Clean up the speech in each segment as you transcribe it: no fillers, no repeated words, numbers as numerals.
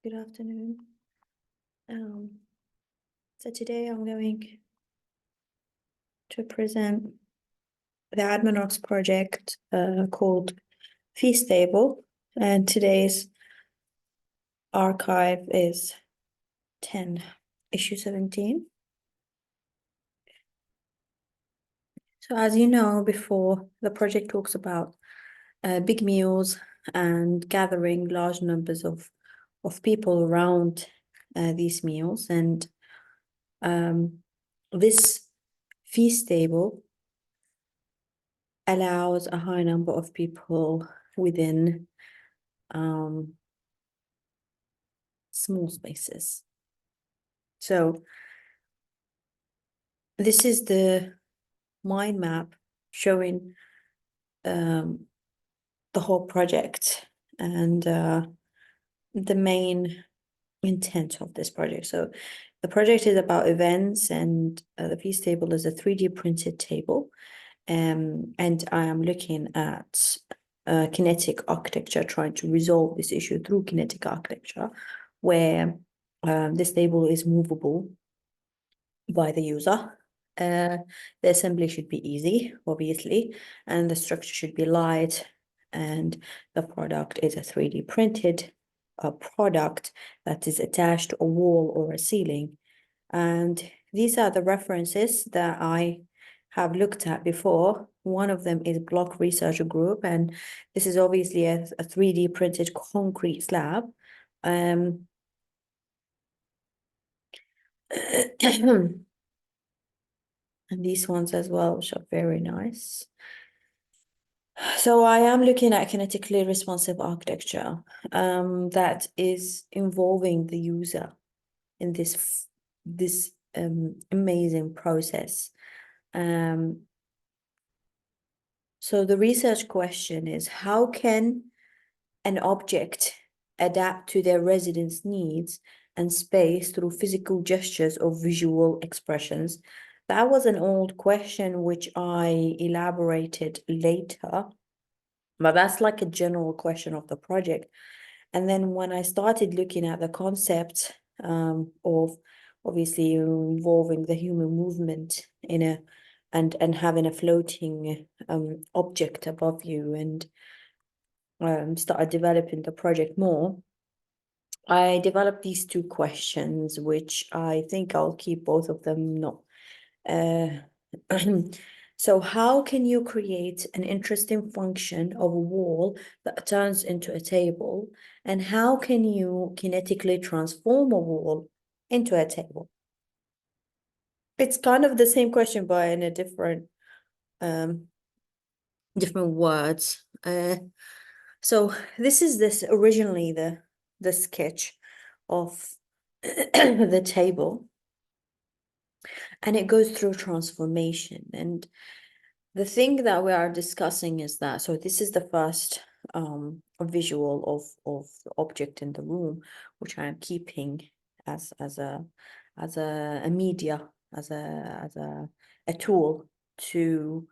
Good afternoon. So today I'm going to present the Admanox project called Feast Table, and today's archive is 10, issue 17. So as you know, before, the project talks about big meals and gathering large numbers of people around these meals, and this feast table allows a high number of people within small spaces. So this is the mind map showing the whole project and the main intent of this project. So the project is about events, and the feast table is a 3D printed table. And I am looking at kinetic architecture, trying to resolve this issue through kinetic architecture, where this table is movable by the user. The assembly should be easy, obviously, and the structure should be light, and the product is a 3D printed product that is attached to a wall or a ceiling. And these are the references that I have looked at before. One of them is Block Research Group, and this is obviously a 3D printed concrete slab. And these ones as well, which are very nice. So I am looking at kinetically responsive architecture that is involving the user in this amazing process. So the research question is, how can an object adapt to their residents' needs and space through physical gestures or visual expressions? That was an old question which I elaborated later, but that's like a general question of the project. And then when I started looking at the concept of obviously involving the human movement in a and having a floating object above you, and started developing the project more, I developed these two questions, which I think I'll keep both of them. No. So how can you create an interesting function of a wall that turns into a table? And how can you kinetically transform a wall into a table? It's kind of the same question, but in a different words. So this is originally the sketch of the table, and it goes through transformation. And the thing that we are discussing is that, so this is the first visual of the object in the room, which I am keeping as a media, as a tool to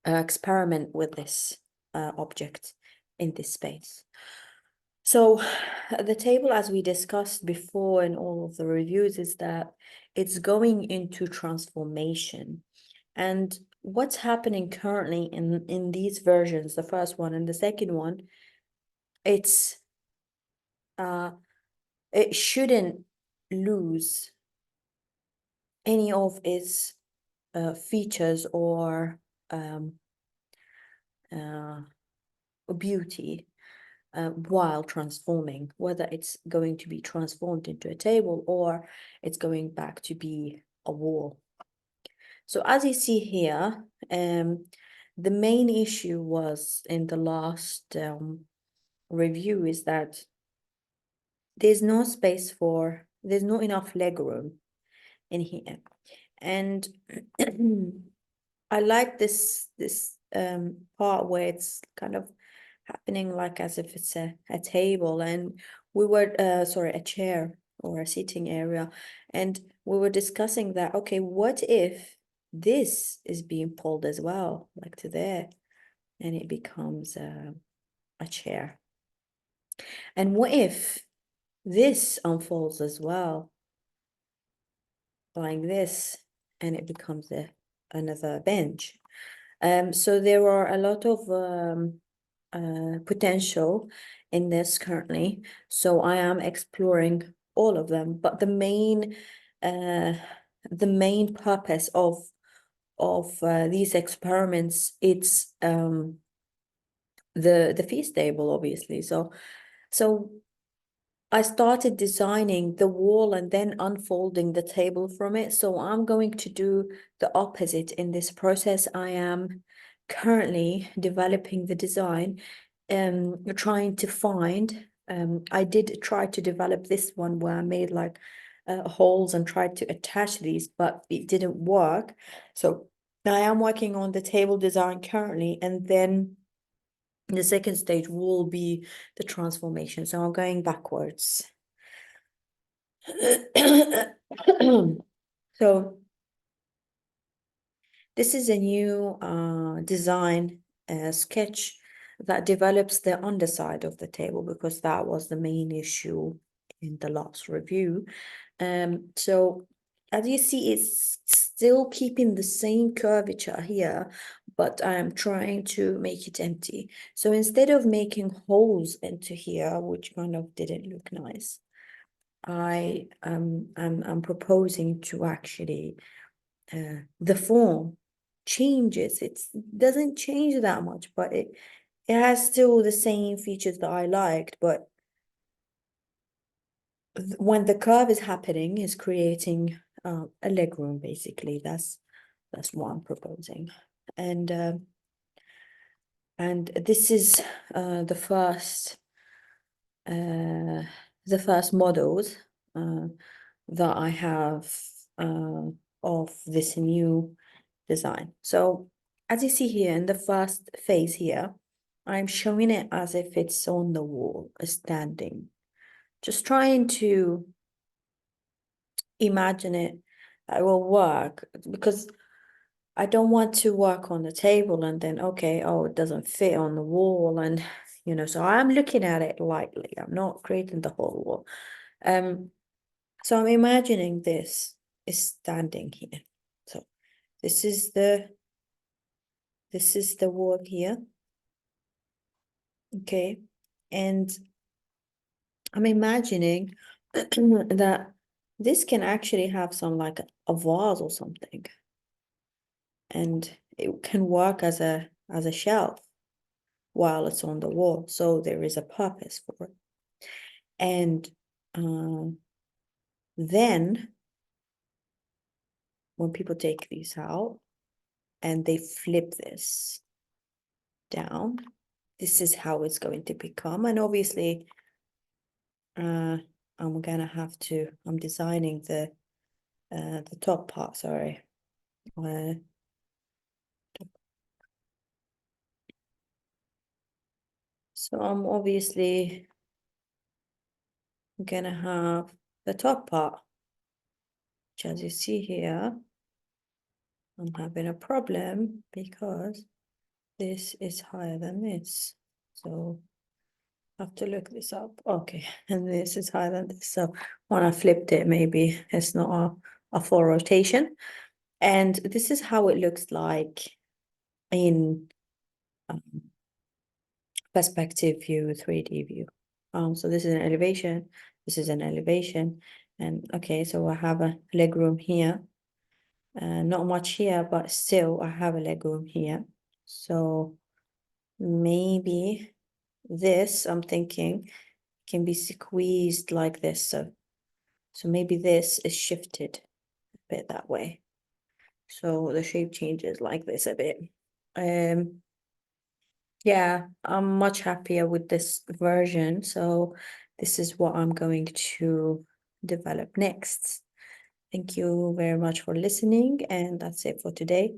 experiment with this object in this space. So the table, as we discussed before in all of the reviews, is that it's going into transformation. And what's happening currently in these versions, the first one and the second one, it shouldn't lose any of its features or beauty while transforming, whether it's going to be transformed into a table or it's going back to be a wall. So as you see here, the main issue was in the last review is that there's no space there's not enough leg room in here. And I like this part where it's kind of happening like as if it's a table, and we were a chair or a seating area, and we were discussing that, okay, what if this is being pulled as well, like to there? and it becomes a chair. And what if this unfolds as well, like this, and it becomes another bench? So there are a lot of potential in this currently. So I am exploring all of them, but the main purpose of these experiments, it's the feast table, obviously. So I started designing the wall and then unfolding the table from it. So I'm going to do the opposite in this process. I am currently developing the design, trying to find, I did try to develop this one where I made like holes and tried to attach these, but it didn't work. So I am working on the table design currently, and then the second stage will be the transformation. So I'm going backwards. So this is a new design sketch that develops the underside of the table, because that was the main issue in the last review. So as you see, it's still keeping the same curvature here, but I'm trying to make it empty. So instead of making holes into here, which kind of didn't look nice, I'm proposing to actually the form changes. It doesn't change that much, but it has still the same features that I liked, but when the curve is happening, is creating a legroom, basically. That's what I'm proposing. And this is the first models that I have of this new design. So as you see here in the first phase here, I'm showing it as if it's on the wall, standing. Just trying to imagine it will work, because I don't want to work on the table and then, okay, oh, it doesn't fit on the wall. And, so I'm looking at it lightly. I'm not creating the whole wall. So I'm imagining this is standing here. So this is the wall here. Okay. And I'm imagining that this can actually have some like a vase or something. And it can work as a shelf while it's on the wall. So there is a purpose for it. And then when people take these out and they flip this down, this is how it's going to become. And obviously, I'm designing the top part, sorry. So I'm obviously gonna have the top part, which, as you see here, I'm having a problem because this is higher than this. So I have to look this up. Okay, and this is higher than this. So when I flipped it, maybe it's not a full rotation. And this is how it looks like in perspective view, 3D view. So this is an elevation, this is an elevation. And okay, so I have a legroom here. Not much here, but still I have a legroom here. So maybe this, I'm thinking, can be squeezed like this. So maybe this is shifted a bit that way. So the shape changes like this a bit. Yeah, I'm much happier with this version. So this is what I'm going to develop next. Thank you very much for listening, and that's it for today.